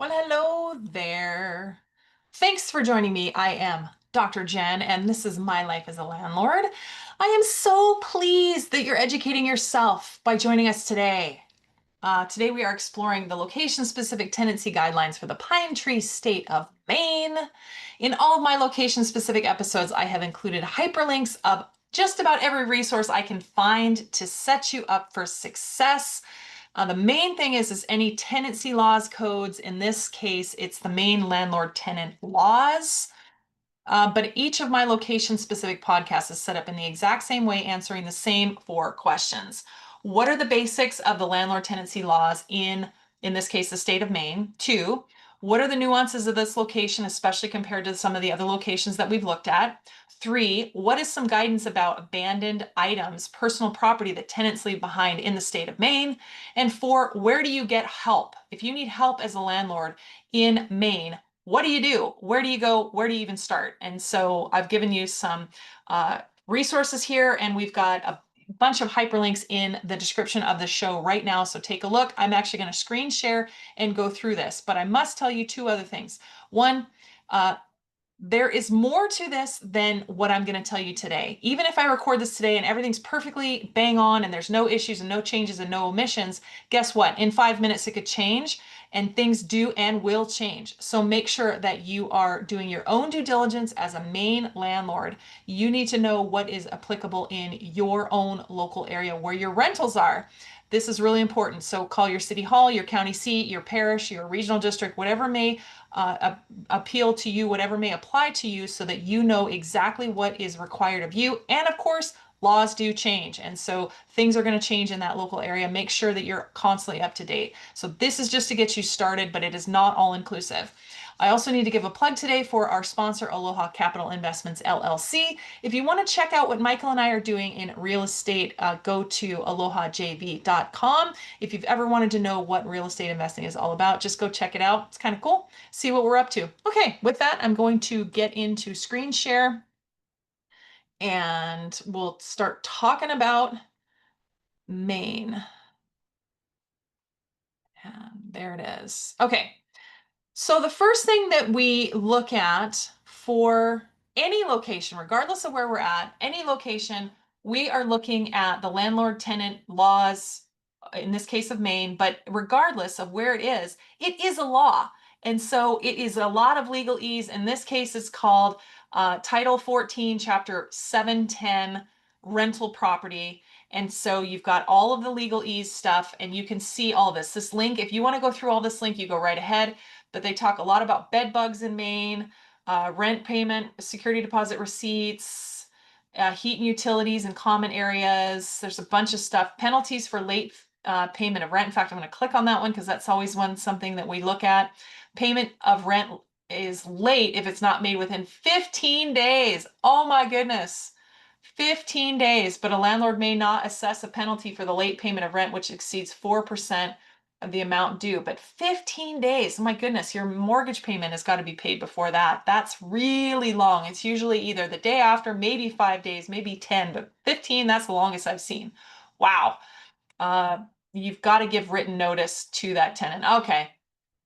Well, hello there. Thanks for joining me. I am Dr. Jen, and this is My Life as a Landlord. I am so pleased that you're educating yourself by joining us today. Today, we are exploring the location-specific tenancy guidelines for the Pine Tree State of Maine. In all of my location-specific episodes, I have included hyperlinks of just about every resource I can find to set you up for success. The main thing is any tenancy laws codes. In this case, it's the Maine Landlord Tenant Laws. But each of my location-specific podcasts is set up in the exact same way, answering the same four questions. What are the basics of the landlord tenancy laws in this case, the state of Maine? Two, what are the nuances of this location, especially compared to some of the other locations that we've looked at? Three, what is some guidance about abandoned items, personal property that tenants leave behind in the state of Maine? And four, where do you get help? If you need help as a landlord in Maine, what do you do? Where do you go? Where do you even start? And so I've given you some resources here, and we've got a bunch of hyperlinks in the description of the show right now. So take a look. I'm actually going to screen share and go through this, but I must tell you two other things. One, there is more to this than what I'm going to tell you today. Even if I record this today and everything's perfectly bang on and there's no issues and no changes and no omissions, guess what? In 5 minutes, it could change, and things do and will change. So make sure that you are doing your own due diligence as a Maine landlord. You need to know what is applicable in your own local area where your rentals are. This is really important. So call your city hall, your county seat, your parish, your regional district, whatever may appeal to you, whatever may apply to you, so that you know exactly what is required of you. And of course, laws do change. And so things are going to change in that local area. Make sure that you're constantly up to date. So this is just to get you started, but it is not all inclusive. I also need to give a plug today for our sponsor, Aloha Capital Investments LLC. If you want to check out what Michael and I are doing in real estate, go to alohajv.com. If you've ever wanted to know what real estate investing is all about, just go check it out. It's kind of cool. See what we're up to. Okay, with that, I'm going to get into screen share and we'll start talking about Maine. And there it is. Okay. So the first thing that we look at for any location, regardless of where we're at, any location, we are looking at the landlord tenant laws, in this case of Maine, but regardless of where it is a law. And so it is a lot of legalese. In this case, it's called Title 14, Chapter 710, rental property. And so you've got all of the legalese stuff, and you can see all this. This link, if you want to go through all this link, you go right ahead. But they talk a lot about bed bugs in Maine, rent payment, security deposit receipts, heat and utilities in common areas. There's a bunch of stuff. Penalties for late payment of rent. In fact, I'm going to click on that one because that's always something that we look at. Payment of rent is late if it's not made within 15 days. Oh my goodness. 15 days, but a landlord may not assess a penalty for the late payment of rent which exceeds 4% of the amount due. But 15 days, oh my goodness, your mortgage payment has got to be paid before that. That's really long. It's usually either the day after, maybe 5 days, maybe 10, but 15, that's the longest I've seen. Wow. You've got to give written notice to that tenant. Okay.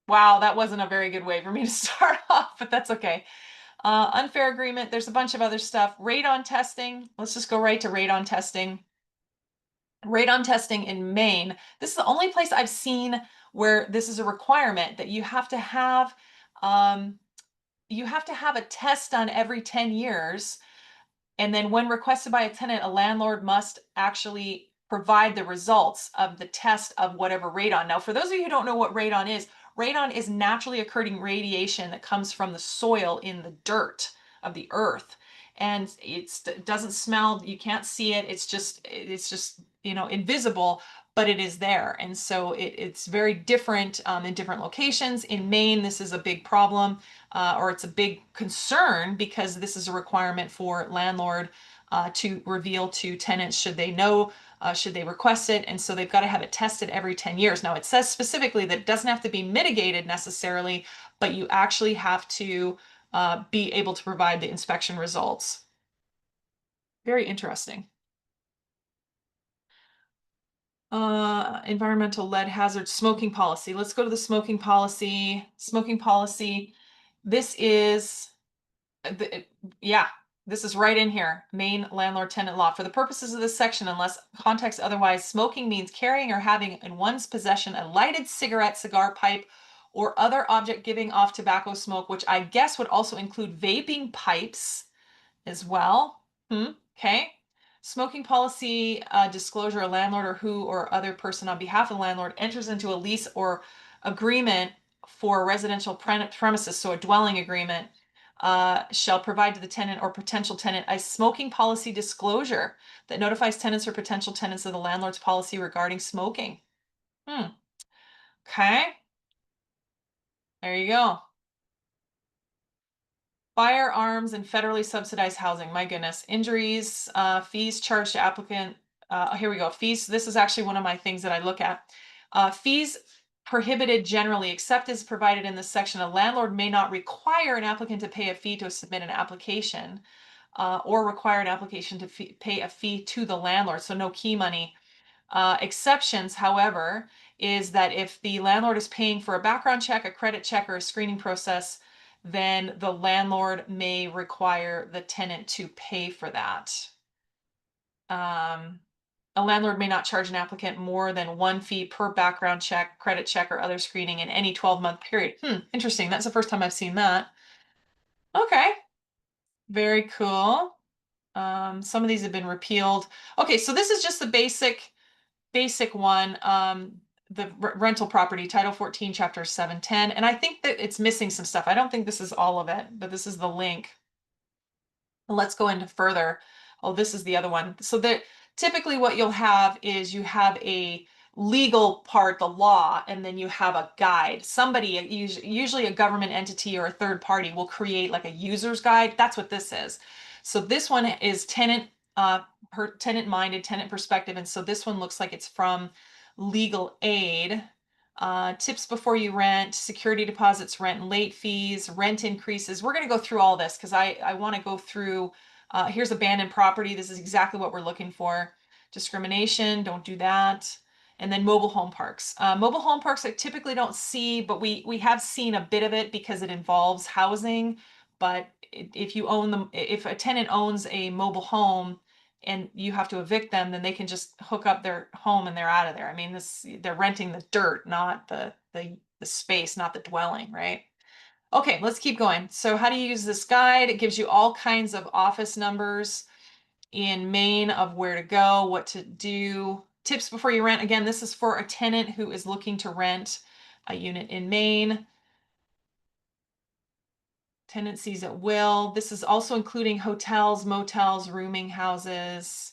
Wow, that wasn't a very good way for me to start off, but that's okay. Unfair agreement. There's a bunch of other stuff. Radon testing. Let's just go right to radon testing. Radon testing in Maine. This is the only place I've seen where this is a requirement that you have to have a test done every 10 years. And then when requested by a tenant, a landlord must actually provide the results of the test of whatever radon. Now, for those of you who don't know what radon is naturally occurring radiation that comes from the soil in the dirt of the earth. And it doesn't smell, you can't see it. It's just, invisible, but it is there. And so it's very different in different locations. In Maine, this is a big problem, or it's a big concern, because this is a requirement for landlord to reveal to tenants should they know, should they request it. And so they've got to have it tested every 10 years. Now, it says specifically that it doesn't have to be mitigated necessarily, but you actually have to be able to provide the inspection results. Very interesting. Environmental lead hazard smoking policy. Let's go to the smoking policy. Smoking policy. This is, yeah, this is right in here. Maine Landlord Tenant Law. For the purposes of this section, unless context otherwise, smoking means carrying or having in one's possession a lighted cigarette, cigar pipe, or other object giving off tobacco smoke, which I guess would also include vaping pipes as well. Okay. Smoking policy disclosure, a landlord or who or other person on behalf of the landlord enters into a lease or agreement for residential premises, so a dwelling agreement, shall provide to the tenant or potential tenant a smoking policy disclosure that notifies tenants or potential tenants of the landlord's policy regarding smoking. Okay. There you go. Firearms and federally subsidized housing. My goodness. Injuries, fees charged to applicant. Here we go. Fees. This is actually one of my things that I look at. Fees prohibited generally, except as provided in this section. A landlord may not require an applicant to pay a fee to submit an application, or require an application to pay a fee to the landlord. So no key money. Exceptions, however, is that if the landlord is paying for a background check, a credit check, or a screening process, then the landlord may require the tenant to pay for that. A landlord may not charge an applicant more than one fee per background check, credit check, or other screening in any 12-month period. Interesting. That's the first time I've seen that. Okay. Very cool. Some of these have been repealed. Okay, so this is just the basic one. The rental property, Title 14, Chapter 710. And I think that it's missing some stuff. I don't think this is all of it, but this is the link. Let's go into further. Oh, this is the other one. So that typically what you'll have is you have a legal part, the law, and then you have a guide. Somebody, usually a government entity or a third party, will create like a user's guide. That's what this is. So this one is tenant minded, tenant perspective. And so this one looks like it's from legal aid. Tips before you rent, security deposits, rent and late fees, rent increases. We're going to go through all this because I want to go through, here's abandoned property. This is exactly what we're looking for. Discrimination, don't do that. And then mobile home parks. Mobile home parks I typically don't see, but we have seen a bit of it because it involves housing. But if you own them, if a tenant owns a mobile home, and you have to evict them, then they can just hook up their home and they're out of there. I mean, they're renting the dirt, not the space, not the dwelling, right? Okay, let's keep going. So how do you use this guide? It gives you all kinds of office numbers in Maine of where to go, what to do. Tips before you rent. Again, this is for a tenant who is looking to rent a unit in Maine. Tenancies at will. This is also including hotels, motels, rooming houses.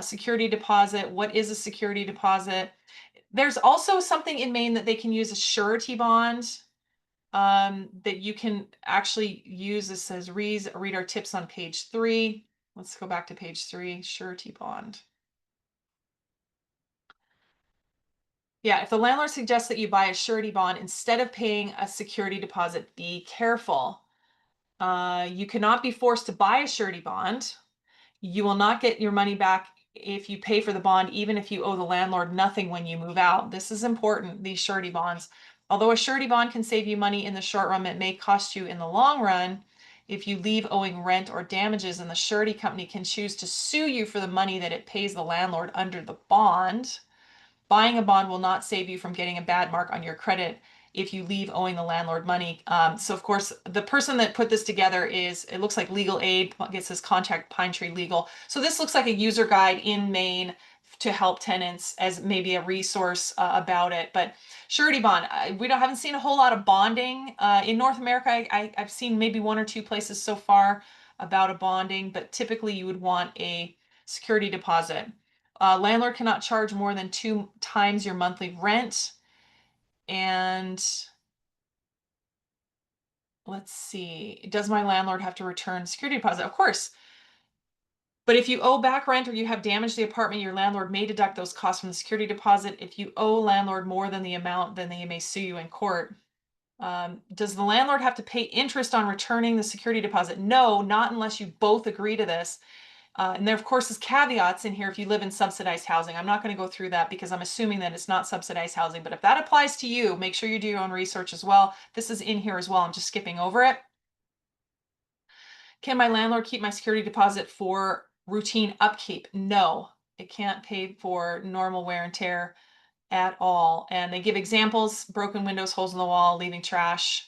Security deposit. What is a security deposit? There's also something in Maine that they can use a surety bond, that you can actually use. This says read our tips on page 3. Let's go back to page 3, surety bond. Yeah, if the landlord suggests that you buy a surety bond instead of paying a security deposit, be careful. You cannot be forced to buy a surety bond. You will not get your money back if you pay for the bond, even if you owe the landlord nothing when you move out. This is important, these surety bonds. Although a surety bond can save you money in the short run, it may cost you in the long run if you leave owing rent or damages, and the surety company can choose to sue you for the money that it pays the landlord under the bond. Buying a bond will not save you from getting a bad mark on your credit if you leave owing the landlord money. So of course, the person that put this together it looks like legal aid, gets this contact Pine Tree Legal. So this looks like a user guide in Maine to help tenants as maybe a resource about it. But surety bond, haven't seen a whole lot of bonding in North America. I've seen maybe 1 or 2 places so far about a bonding, but typically you would want a security deposit. Landlord cannot charge more than 2 times your monthly rent. And let's see, does my landlord have to return security deposit? Of course. But if you owe back rent or you have damaged the apartment, your landlord may deduct those costs from the security deposit. If you owe landlord more than the amount, then they may sue you in court. Does the landlord have to pay interest on returning the security deposit? No, not unless you both agree to this. And there, of course, is caveats in here if you live in subsidized housing. I'm not going to go through that because I'm assuming that it's not subsidized housing. But if that applies to you, make sure you do your own research as well. This is in here as well. I'm just skipping over it. Can my landlord keep my security deposit for routine upkeep? No, it can't pay for normal wear and tear at all. And they give examples: broken windows, holes in the wall, leaving trash.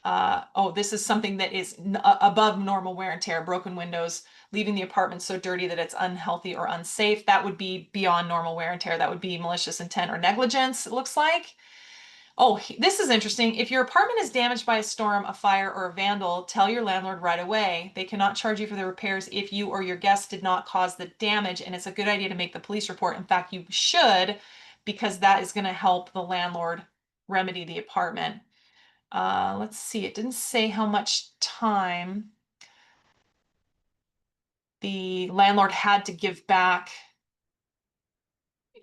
Oh, this is something that is above normal wear and tear: broken windows, leaving the apartment so dirty that it's unhealthy or unsafe. That would be beyond normal wear and tear. That would be malicious intent or negligence, it looks like. Oh, this is interesting. If your apartment is damaged by a storm, a fire, or a vandal, tell your landlord right away. They cannot charge you for the repairs if you or your guests did not cause the damage, and it's a good idea to make the police report. In fact, you should, because that is going to help the landlord remedy the apartment. Let's see, it didn't say how much time the landlord had to give back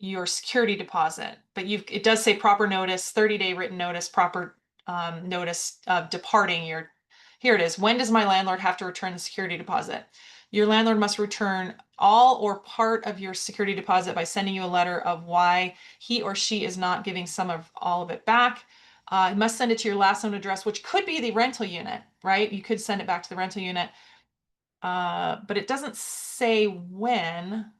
your security deposit, but it does say proper notice, 30-day written notice, proper notice of departing your, here it is. When does my landlord have to return the security deposit? Your landlord must return all or part of your security deposit by sending you a letter of why he or she is not giving some of all of it back. Must send it to your last known address, which could be the rental unit, right? You could send it back to the rental unit, but it doesn't say when.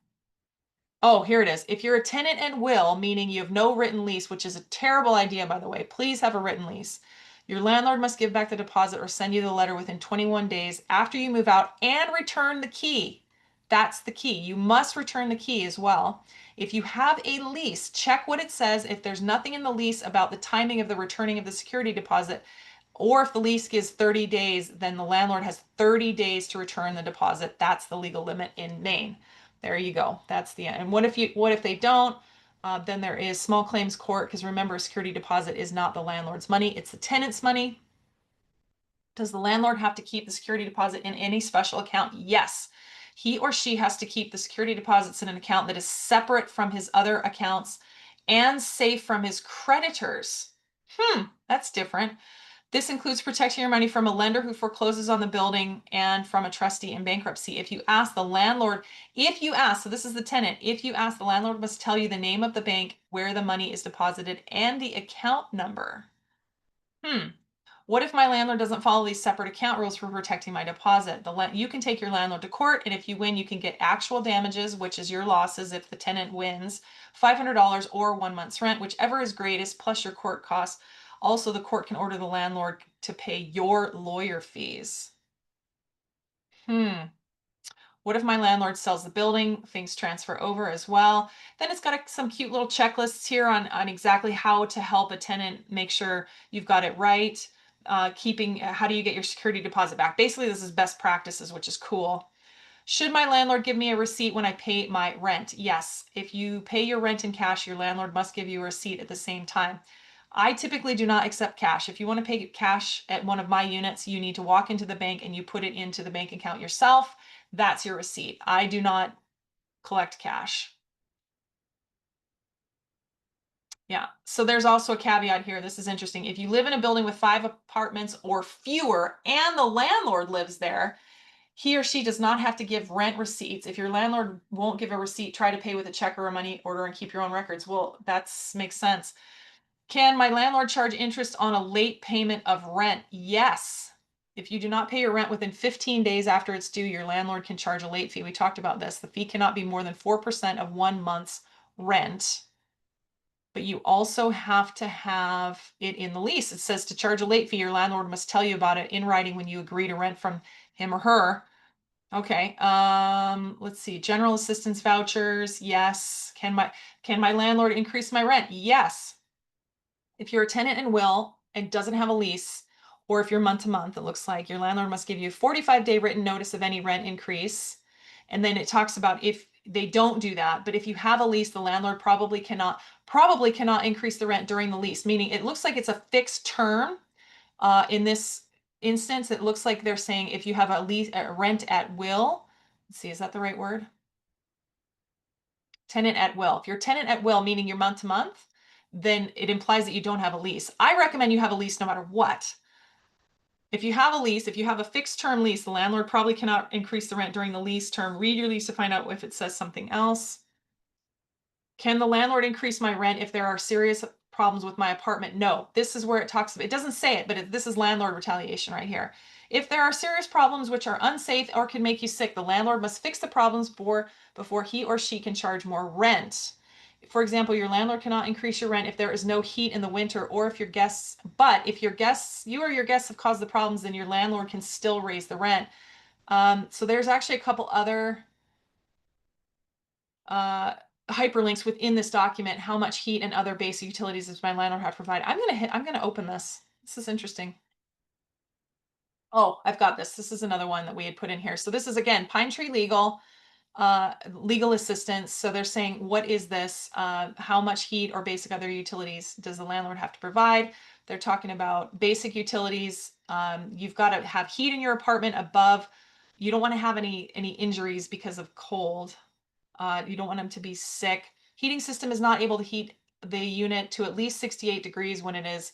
Oh, here it is. If you're a tenant and will, meaning you have no written lease, which is a terrible idea, by the way, please have a written lease. Your landlord must give back the deposit or send you the letter within 21 days after you move out and return the key. That's the key. You must return the key as well. If you have a lease, check what it says. If there's nothing in the lease about the timing of the returning of the security deposit, or if the lease gives 30 days, then the landlord has 30 days to return the deposit. That's the legal limit in Maine. There you go. That's the end. And what if they don't? Then there is small claims court, because remember, a security deposit is not the landlord's money, it's the tenant's money. Does the landlord have to keep the security deposit in any special account? Yes. He or she has to keep the security deposits in an account that is separate from his other accounts and safe from his creditors. That's different. This includes protecting your money from a lender who forecloses on the building and from a trustee in bankruptcy. If you ask the landlord, so this is the tenant, if you ask, the landlord must tell you the name of the bank where the money is deposited and the account number. What if my landlord doesn't follow these separate account rules for protecting my deposit? You can take your landlord to court, and if you win, you can get actual damages, which is your losses if the tenant wins, $500 or 1 month's rent, whichever is greatest, plus your court costs. Also, the court can order the landlord to pay your lawyer fees. What if my landlord sells the building? Things transfer over as well. Then it's got some cute little checklists here on exactly how to help a tenant make sure you've got it right. How do you get your security deposit back? Basically, this is best practices, which is cool. Should my landlord give me a receipt when I pay my rent? Yes. If you pay your rent in cash, your landlord must give you a receipt at the same time. I typically do not accept cash. If you want to pay cash at one of my units, you need to walk into the bank and you put it into the bank account yourself. That's your receipt. I do not collect cash. Yeah. So there's also a caveat here. This is interesting. If you live in a building with 5 apartments or fewer and the landlord lives there, he or she does not have to give rent receipts. If your landlord won't give a receipt, try to pay with a check or a money order and keep your own records. Well, that makes sense. Can my landlord charge interest on a late payment of rent? Yes. If you do not pay your rent within 15 days after it's due, your landlord can charge a late fee. We talked about this. The fee cannot be more than 4% of 1 month's rent. But you also have to have it in the lease. It says to charge a late fee, your landlord must tell you about it in writing when you agree to rent from him or her. Okay, let's see. General assistance vouchers, yes. Can my landlord increase my rent? Yes. If you're a tenant in will and doesn't have a lease, or if you're month to month, it looks like your landlord must give you a 45-day written notice of any rent increase. And then it talks about if they don't do that, but if you have a lease, the landlord probably cannot increase the rent during the lease, meaning it looks like it's a fixed term. In this instance, it looks like they're saying if you have a lease, rent at will. Let's see, is that the right word? Tenant at will. If you're tenant at will, meaning you're month to month, then it implies that you don't have a lease. I recommend you have a lease no matter what. If you have a lease, if you have a fixed term lease, the landlord probably cannot increase the rent during the lease term. Read your lease to find out if it says something else. Can the landlord increase my rent if there are serious problems with my apartment? No. This is where it talks about, it doesn't say it, but this is landlord retaliation right here. If there are serious problems which are unsafe or can make you sick, the landlord must fix the problems before he or she can charge more rent. For example, your landlord cannot increase your rent if there is no heat in the winter or if your guests, but if you or your guests have caused the problems, then your landlord can still raise the rent. So there's actually a couple other uh, hyperlinks within this document, how much heat and other basic utilities does my landlord have to provide. I'm gonna open this. This is interesting. Oh, I've got this. This is another one that we had put in here. So this is again, Pine Tree Legal, legal assistance. So they're saying, what is this? How much heat or basic other utilities does the landlord have to provide? They're talking about basic utilities. You've got to have heat in your apartment above. You don't want to have any injuries because of cold. You don't want them to be sick. Heating system is not able to heat the unit to at least 68 degrees when it is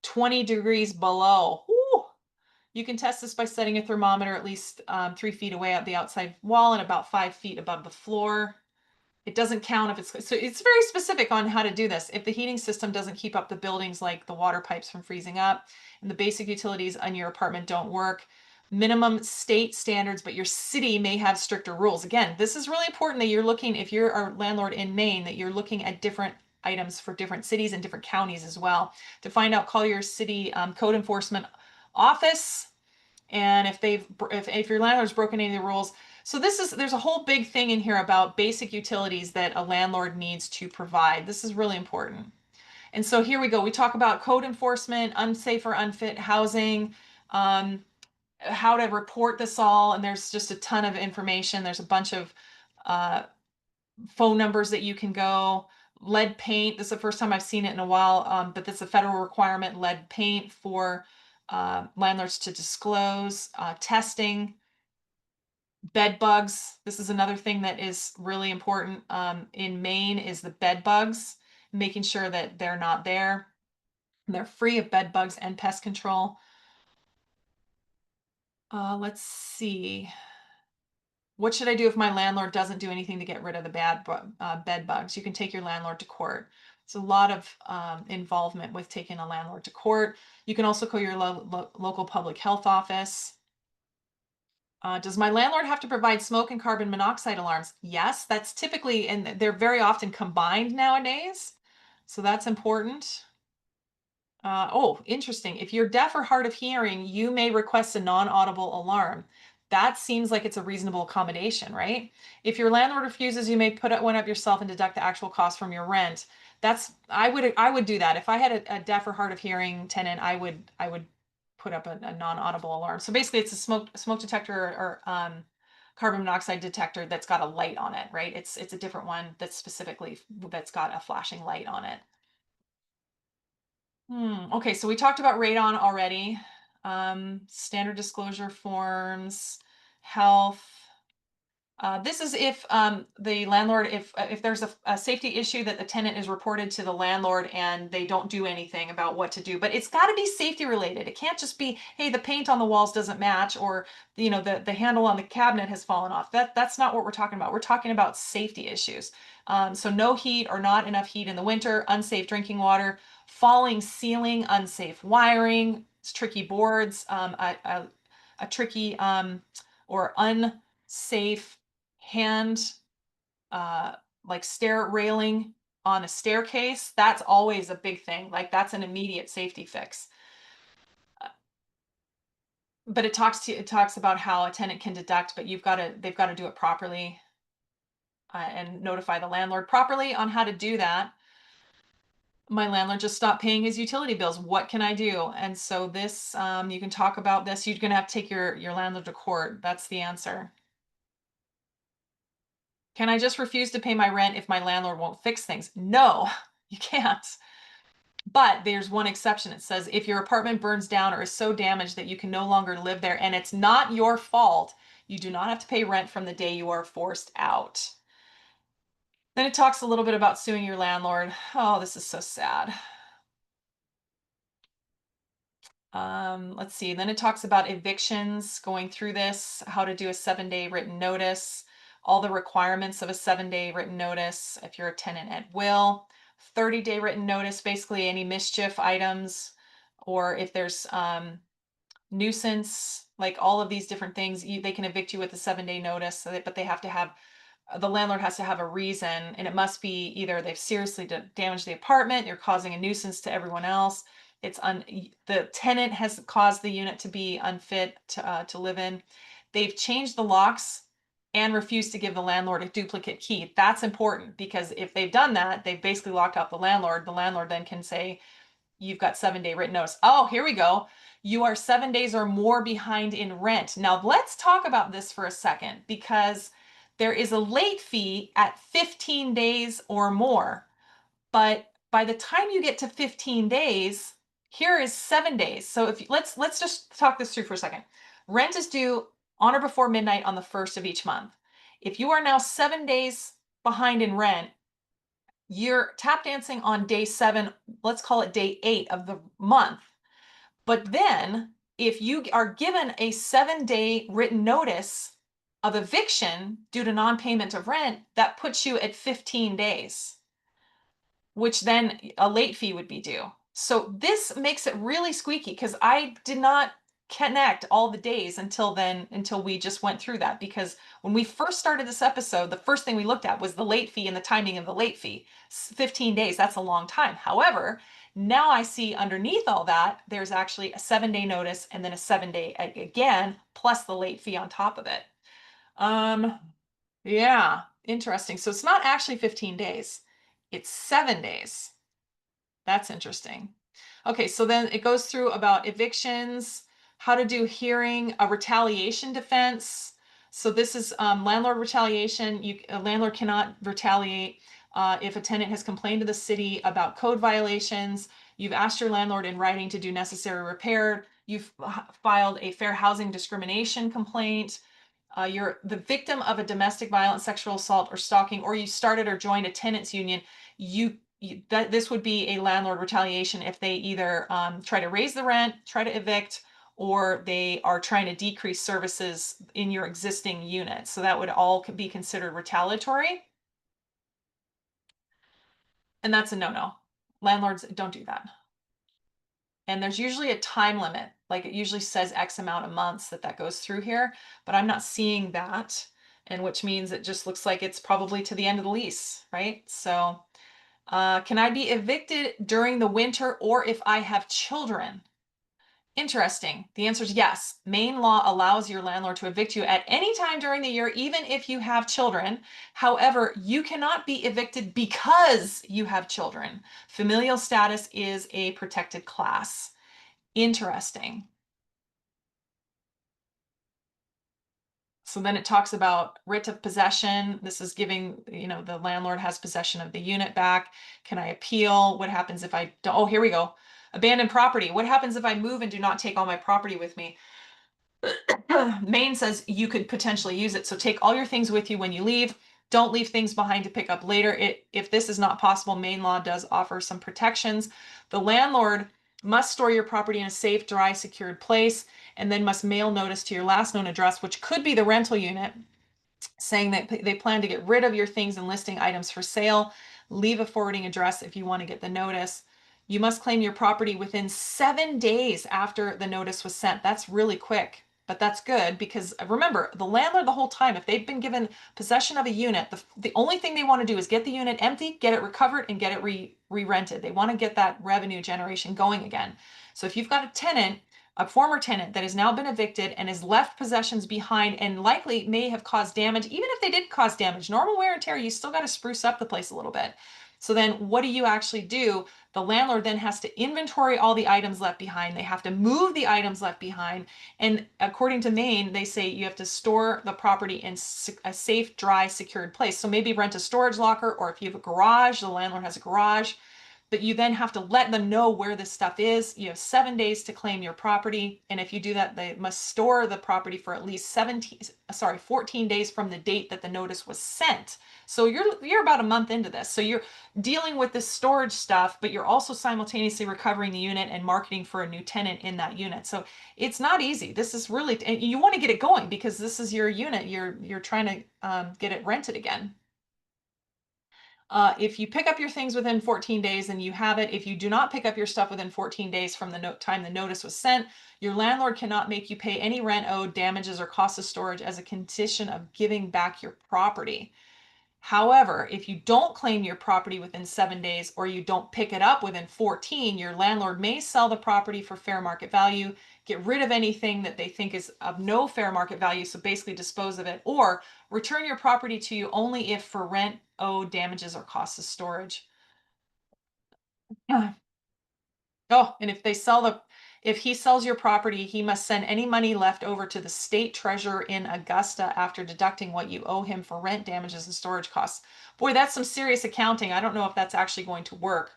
20 degrees below. Woo! You can test this by setting a thermometer at least 3 feet away at the outside wall and about 5 feet above the floor. It doesn't count if it's, so it's very specific on how to do this. If the heating system doesn't keep up the buildings, like the water pipes from freezing up, and the basic utilities on your apartment don't work, minimum state standards, but your city may have stricter rules. Again, this is really important that you're looking, if you're a landlord in Maine, that you're looking at different items for different cities and different counties as well. To find out, call your city code enforcement office, and if your landlord's broken any of the rules. So there's a whole big thing in here about basic utilities that a landlord needs to provide. This is really important. And so here we go. We talk about code enforcement, unsafe or unfit housing, how to report this all, and there's just a ton of information. There's a bunch of uh, phone numbers that you can go. Lead paint, this is the first time I've seen it in a while, but that's a federal requirement, lead paint for landlords to disclose. Testing, bed bugs. This is another thing that is really important in Maine, is the bed bugs, making sure that they're not there. They're free of bed bugs and pest control. Let's see. What should I do if my landlord doesn't do anything to get rid of the bed bugs? You can take your landlord to court. It's a lot of involvement with taking a landlord to court. You can also call your local public health office. Does my landlord have to provide smoke and carbon monoxide alarms? Yes, that's typically, and they're very often combined nowadays. So that's important. Oh, interesting. If you're deaf or hard of hearing, you may request a non-audible alarm. That seems like it's a reasonable accommodation, right? If your landlord refuses, you may put one up yourself and deduct the actual cost from your rent. I would do that. If I had a deaf or hard of hearing tenant, I would put up a non-audible alarm. So basically, it's a smoke detector or carbon monoxide detector that's got a light on it, right? It's a different one that's got a flashing light on it. Okay, so we talked about radon already. Standard disclosure forms, health. This is if the landlord, if there's a safety issue that the tenant is reported to the landlord and they don't do anything about what to do. But it's got to be safety related. It can't just be, hey, the paint on the walls doesn't match, or the handle on the cabinet has fallen off. That's not what we're talking about. We're talking about safety issues. So no heat or not enough heat in the winter, unsafe drinking water, falling ceiling, unsafe wiring, tricky boards, a tricky or unsafe hand uh like stair railing on a staircase. That's always a big thing. Like, that's an immediate safety fix. But it talks about how a tenant can deduct, but they've got to do it properly, and notify the landlord properly on how to do that. My landlord just stopped paying his utility bills. What can I do? And so this, you can talk about this. You're gonna have to take your landlord to court. That's the answer. Can I just refuse to pay my rent if my landlord won't fix things? No, you can't. But there's one exception. It says if your apartment burns down or is so damaged that you can no longer live there and it's not your fault, you do not have to pay rent from the day you are forced out. Then it talks a little bit about suing your landlord. Oh, this is so sad. Let's see. Then it talks about evictions, going through this, how to do a 7-day written notice, all the requirements of a 7-day written notice if you're a tenant at will, 30-day written notice, basically any mischief items, or if there's nuisance, like all of these different things, they can evict you with a 7-day notice, but they have to have the landlord has to have a reason, and it must be either they've seriously damaged the apartment, you're causing a nuisance to everyone else, the tenant has caused the unit to be unfit to live in, they've changed the locks and refused to give the landlord a duplicate key. That's important because if they've done that, they've basically locked out the landlord. The landlord then can say, you've got 7-day written notice. Oh, here we go. You are 7 days or more behind in rent. Now let's talk about this for a second because there is a late fee at 15 days or more. But by the time you get to 15 days, here is 7 days. So if let's just talk this through for a second. Rent is due on or before midnight on the first of each month. If you are now 7 days behind in rent, you're tap dancing on day 7, let's call it day 8 of the month. But then if you are given a 7-day written notice of eviction due to non-payment of rent, that puts you at 15 days, which then a late fee would be due. So this makes it really squeaky because I did not connect all the days until we just went through that. Because when we first started this episode, the first thing we looked at was the late fee and the timing of the late fee. 15 days, that's a long time. However, now I see underneath all that, there's actually a 7-day notice and then a 7-day again, plus the late fee on top of it. Yeah, interesting. So it's not actually 15 days. It's 7 days. That's interesting. Okay, so then it goes through about evictions, how to do hearing, a retaliation defense. So this is landlord retaliation. A landlord cannot retaliate if a tenant has complained to the city about code violations. You've asked your landlord in writing to do necessary repair. You've filed a fair housing discrimination complaint. You're the victim of a domestic violence, sexual assault, or stalking, or you started or joined a tenants union, this would be a landlord retaliation if they either try to raise the rent, try to evict, or they are trying to decrease services in your existing unit. So that would all be considered retaliatory. And that's a no-no. Landlords don't do that. And there's usually a time limit, like it usually says X amount of months that goes through here, but I'm not seeing that, and which means it just looks like it's probably to the end of the lease, right? So can I be evicted during the winter or if I have children? Interesting. The answer is yes. Maine law allows your landlord to evict you at any time during the year, even if you have children. However, you cannot be evicted because you have children. Familial status is a protected class. Interesting. So then it talks about writ of possession. This is giving, the landlord has possession of the unit back. Can I appeal? What happens if I don't? Oh, here we go. Abandoned property. What happens if I move and do not take all my property with me? Maine says you could potentially use it. So take all your things with you when you leave. Don't leave things behind to pick up later. If this is not possible, Maine law does offer some protections. The landlord must store your property in a safe, dry, secured place, and then must mail notice to your last known address, which could be the rental unit, saying that they plan to get rid of your things and listing items for sale. Leave a forwarding address if you want to get the notice. You must claim your property within 7 days after the notice was sent. That's really quick, but that's good because remember, the landlord the whole time, if they've been given possession of a unit, the only thing they want to do is get the unit empty, get it recovered, and get it re-rented. They want to get that revenue generation going again. So if you've got a former tenant that has now been evicted and has left possessions behind and likely may have caused damage, even if they did cause damage, normal wear and tear, you still got to spruce up the place a little bit. So then what do you actually do? The landlord then has to inventory all the items left behind. They have to move the items left behind. And according to Maine, they say you have to store the property in a safe, dry, secured place. So maybe rent a storage locker, or if you have a garage, the landlord has a garage. but you then have to let them know where this stuff is. You have 7 days to claim your property. And if you do that, they must store the property for at least 14 days from the date that the notice was sent. So you're about a month into this. So you're dealing with this storage stuff, but you're also simultaneously recovering the unit and marketing for a new tenant in that unit. So it's not easy. This is really, and you want to get it going because this is your unit. You're trying to get it rented again. If you pick up your things within 14 days and you have it, if you do not pick up your stuff within 14 days from the time the notice was sent, your landlord cannot make you pay any rent owed, damages, or cost of storage as a condition of giving back your property. However, if you don't claim your property within 7 days or you don't pick it up within 14, your landlord may sell the property for fair market value, get rid of anything that they think is of no fair market value, so basically dispose of it, or return your property to you only if for rent owed, damages, or costs of storage. Oh, and if he sells your property, he must send any money left over to the state treasurer in Augusta after deducting what you owe him for rent, damages, and storage costs. Boy, that's some serious accounting. I don't know if that's actually going to work,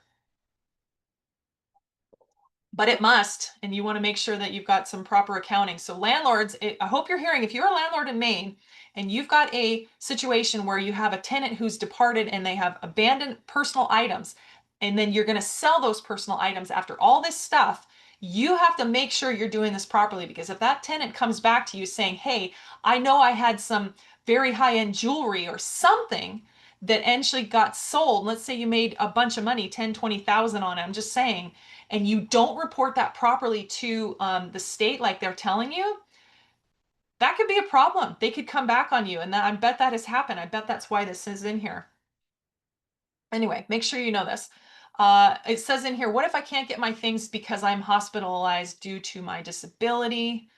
but it must, and you want to make sure that you've got some proper accounting. So landlords, I hope you're hearing, if you're a landlord in Maine and you've got a situation where you have a tenant who's departed and they have abandoned personal items, and then you're going to sell those personal items after all this stuff, you have to make sure you're doing this properly, because if that tenant comes back to you saying, hey, I know I had some very high-end jewelry or something that actually got sold, let's say you made a bunch of money, 10, 20,000 on it, I'm just saying, and you don't report that properly to the state like they're telling you, that could be a problem. They could come back on you. And I bet that has happened. I bet that's why this is in here. Anyway, make sure you know this. It says in here, what if I can't get my things because I'm hospitalized due to my disability?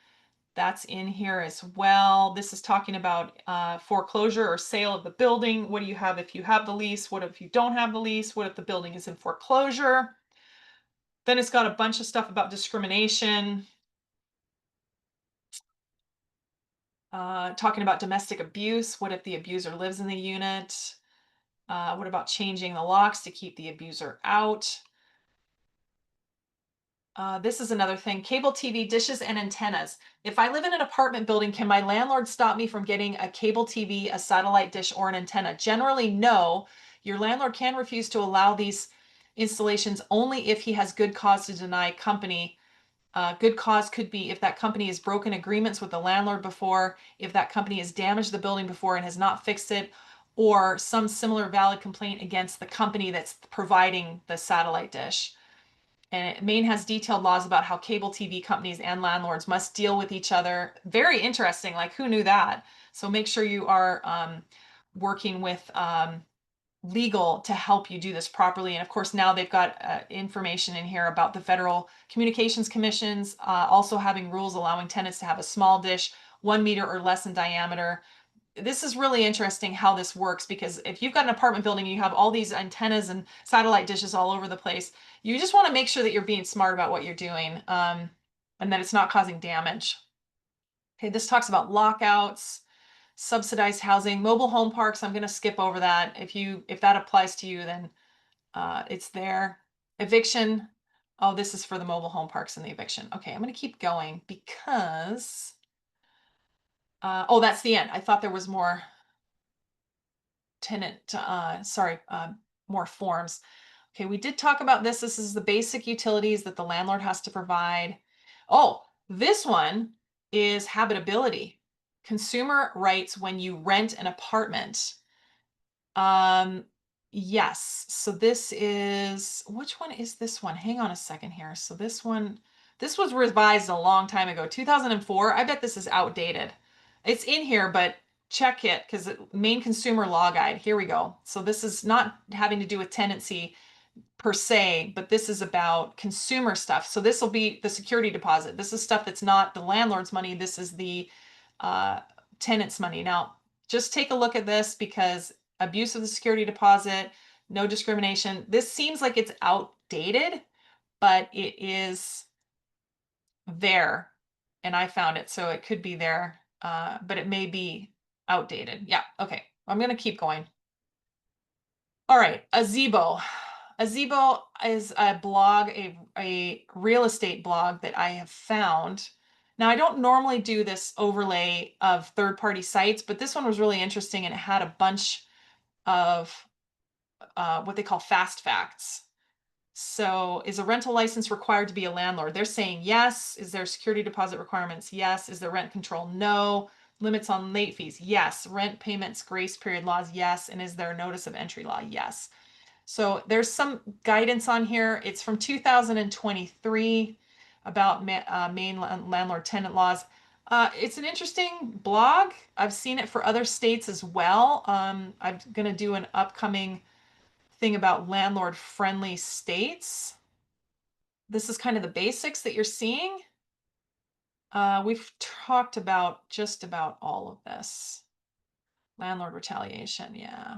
That's in here as well. This is talking about foreclosure or sale of the building. What do you have if you have the lease? What if you don't have the lease? What if the building is in foreclosure? Then it's got a bunch of stuff about discrimination, talking about domestic abuse. What if the abuser lives in the unit? What about changing the locks to keep the abuser out? This is another thing, cable TV, dishes, and antennas. If I live in an apartment building, can my landlord stop me from getting a cable TV, a satellite dish, or an antenna? Generally, no. Your landlord can refuse to allow these installations only if he has good cause to deny company. Good cause could be if that company has broken agreements with the landlord before, if that company has damaged the building before and has not fixed it, or some similar valid complaint against the company that's providing the satellite dish. And Maine has detailed laws about how cable TV companies and landlords must deal with each other. Very interesting. Like, who knew that? So make sure you are working with legal to help you do this properly. And of course, now they've got information in here about the Federal Communications Commissions also having rules allowing tenants to have a small dish, 1 meter or less in diameter. This is really interesting how this works, because if you've got an apartment building and you have all these antennas and satellite dishes all over the place, you just want to make sure that you're being smart about what you're doing, and that it's not causing damage. Okay, this talks about lockouts, subsidized housing, mobile home parks. I'm going to skip over that. If that applies to you, then it's there. Eviction. Oh, this is for the mobile home parks and the eviction. Okay, I'm going to keep going because oh, that's the end. I thought there was more tenant, more forms. Okay, we did talk about this. This is the basic utilities that the landlord has to provide. Oh, this one is habitability. Consumer rights when you rent an apartment. Um, yes. So this is, which one is this one? Hang on a second here. So this was revised a long time ago, 2004. I bet this is outdated. It's in here, but check it, because Maine Consumer Law Guide. Here we go. So this is not having to do with tenancy per se, but this is about consumer stuff. So this will be the security deposit. This is stuff that's not the landlord's money. This is the tenant's money. Now, just take a look at this, because abuse of the security deposit, no discrimination. This seems like it's outdated, but it is there, and I found it, so it could be there, but it may be outdated. Yeah, okay. I'm going to keep going. All right, a Azebo is a blog, a real estate blog that I have found. Now, I don't normally do this overlay of third-party sites, but this one was really interesting and it had a bunch of what they call fast facts. So, is a rental license required to be a landlord? They're saying yes. Is there security deposit requirements? Yes. Is there rent control? No. Limits on late fees? Yes. Rent payments, grace period laws? Yes. And is there a notice of entry law? Yes. So there's some guidance on here. It's from 2023 about Maine Landlord Tenant Laws. It's an interesting blog. I've seen it for other states as well. I'm going to do an upcoming thing about landlord friendly states. This is kind of the basics that you're seeing. We've talked about just about all of this. Landlord retaliation, yeah.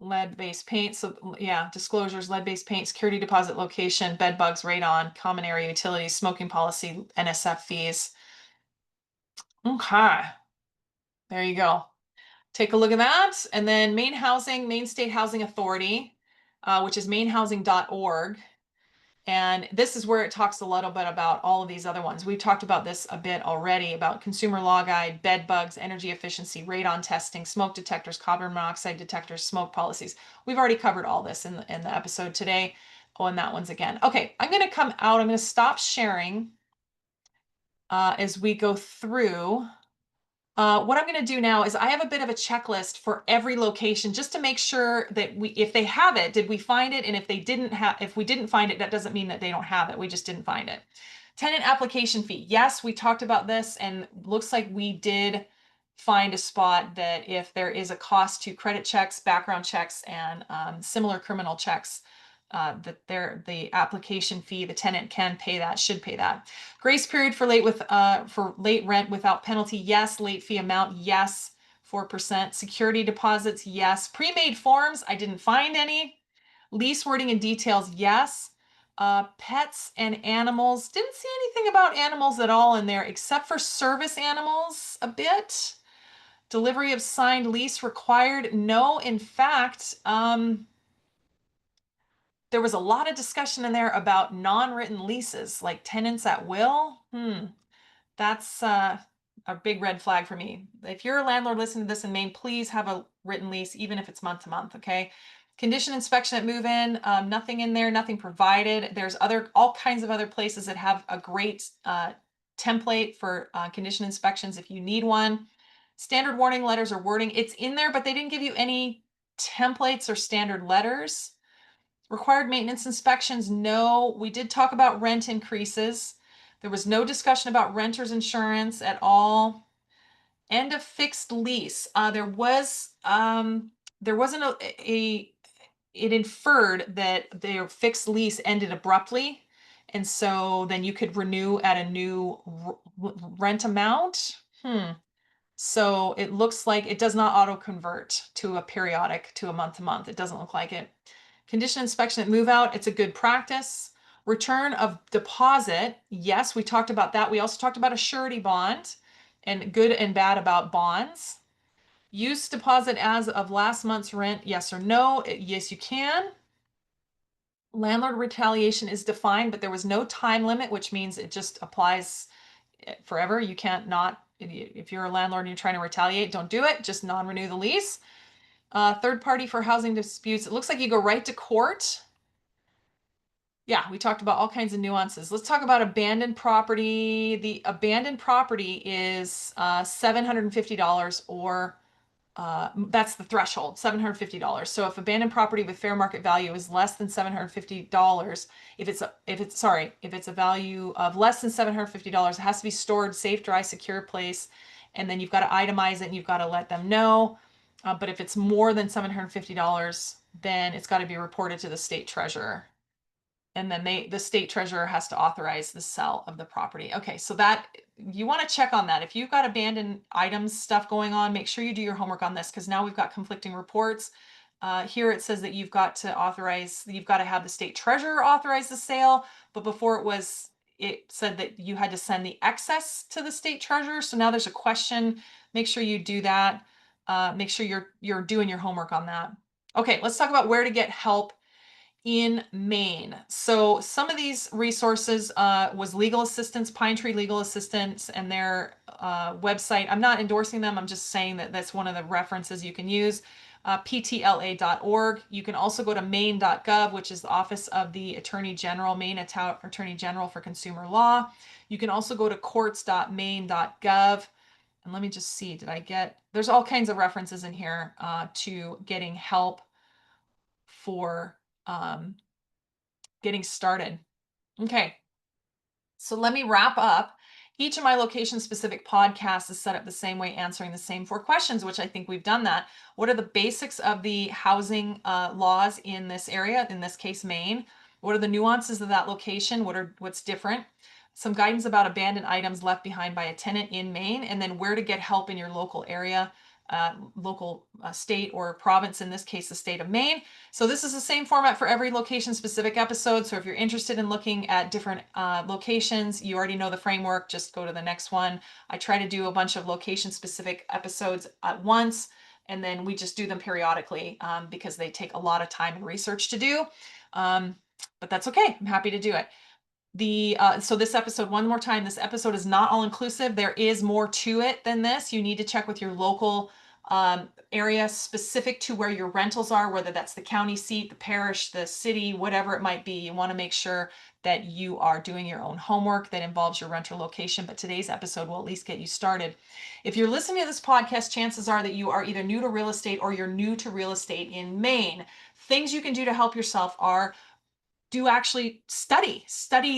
Lead-based paint. So yeah, disclosures, lead-based paint, security deposit location, bed bugs, radon, common area utilities, smoking policy, NSF fees. Okay, there you go. Take a look at that. And then Maine Housing, Maine State Housing Authority, which is mainehousing.org. And this is where it talks a little bit about all of these other ones. We've talked about this a bit already about consumer law guide, bed bugs, energy efficiency, radon testing, smoke detectors, carbon monoxide detectors, smoke policies. We've already covered all this in the episode today. Oh, and that one's again. Okay, I'm going to come out. I'm going to stop sharing as we go through. What I'm going to do now is I have a bit of a checklist for every location just to make sure that if they have it, did we find it? And if we didn't find it, that doesn't mean that they don't have it. We just didn't find it. Tenant application fee. Yes, we talked about this and looks like we did find a spot that if there is a cost to credit checks, background checks, and similar criminal checks, that the application fee, the tenant can pay that, should pay that. Grace period for late rent without penalty, yes. Late fee amount, yes. 4%. Security deposits, yes. Pre-made forms, I didn't find any. Lease wording and details, yes. Pets and animals, didn't see anything about animals at all in there except for service animals a bit. Delivery of signed lease required, no. In fact, there was a lot of discussion in there about non-written leases, like tenants at will. That's a big red flag for me. If you're a landlord listening to this in Maine, please have a written lease, even if it's month to month, okay? Condition inspection at move-in, nothing in there, nothing provided. There's all kinds of other places that have a great template for condition inspections if you need one. Standard warning letters or wording, it's in there, but they didn't give you any templates or standard letters. Required maintenance inspections, no. We did talk about rent increases. There was no discussion about renter's insurance at all. End of fixed lease. There wasn't it inferred that their fixed lease ended abruptly, and so then you could renew at a new rent amount. So it looks like it does not auto convert to a periodic, to a month to month. It doesn't look like it. Condition inspection at move out, it's a good practice. Return of deposit, yes, we talked about that. We also talked about a surety bond and good and bad about bonds. Use deposit as of last month's rent, yes or no? Yes, you can. Landlord retaliation is defined, but there was no time limit, which means it just applies forever. You can't not, if you're a landlord and you're trying to retaliate, don't do it. Just non-renew the lease. Third party for housing disputes. It looks like you go right to court. Yeah, we talked about all kinds of nuances. Let's talk about abandoned property. The abandoned property is $750 or that's the threshold, $750. So if abandoned property with fair market value is less than $750, if it's a value of less than $750, it has to be stored safe, dry, secure place, and then you've got to itemize it and you've got to let them know. But if it's more than $750, then it's got to be reported to the state treasurer. And then the state treasurer has to authorize the sale of the property. Okay, so that you want to check on that. If you've got abandoned items stuff going on, make sure you do your homework on this because now we've got conflicting reports. Here it says that you've got to have the state treasurer authorize the sale, but before it said that you had to send the excess to the state treasurer. So now there's a question. Make sure you do that. Make sure you're doing your homework on that. Okay, let's talk about where to get help in Maine. So some of these resources was Legal Assistance, Pine Tree Legal Assistance, and their website. I'm not endorsing them. I'm just saying that that's one of the references you can use. ptla.org. You can also go to maine.gov, which is the Office of the Attorney General, Maine Attorney General for Consumer Law. You can also go to courts.maine.gov. And let me just see, there's all kinds of references in here to getting help for um, getting started. Okay, so let me wrap up. Each of my location specific podcasts is set up the same way, answering the same four questions, which I think we've done that. What are the basics of the housing laws in this area, in this case, Maine? What are the nuances of that location? What's different? Some guidance about abandoned items left behind by a tenant in Maine, and then where to get help in your local area, local state or province, in this case, the state of Maine. So this is the same format for every location specific episode. So if you're interested in looking at different locations, you already know the framework, just go to the next one. I try to do a bunch of location specific episodes at once, and then we just do them periodically because they take a lot of time and research to do. But that's okay. I'm happy to do it. So this episode, one more time, this episode is not all inclusive. There is more to it than this. You need to check with your local area specific to where your rentals are, whether that's the county seat, the parish, the city, whatever it might be. You want to make sure that you are doing your own homework that involves your renter location. But today's episode will at least get you started. If you're listening to this podcast, chances are that you are either new to real estate or you're new to real estate in Maine. Things you can do to help yourself are do actually study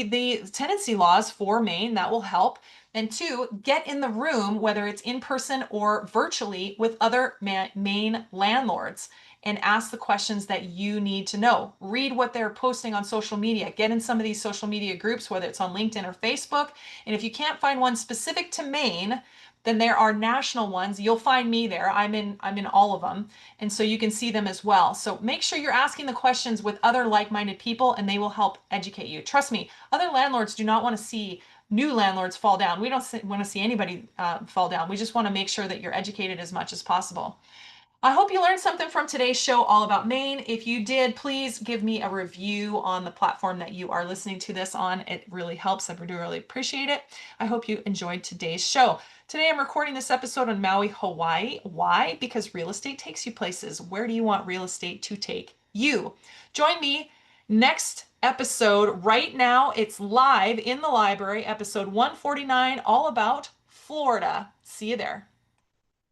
the tenancy laws for Maine. That will help. And two, get in the room, whether it's in person or virtually, with other Maine landlords and ask the questions that you need to know. Read what they're posting on social media. Get in some of these social media groups, whether it's on LinkedIn or Facebook. And if you can't find one specific to Maine, then there are national ones. You'll find me there. I'm in all of them. And so you can see them as well. So make sure you're asking the questions with other like-minded people and they will help educate you. Trust me, other landlords do not want to see new landlords fall down. We don't want to see anybody fall down. We just want to make sure that you're educated as much as possible. I hope you learned something from today's show all about Maine. If you did, please give me a review on the platform that you are listening to this on. It really helps. I do really appreciate it. I hope you enjoyed today's show. Today I'm recording this episode on Maui, Hawaii. Why? Because real estate takes you places. Where do you want real estate to take you? Join me next episode. Right now, it's live in the library, episode 149, all about Florida. See you there.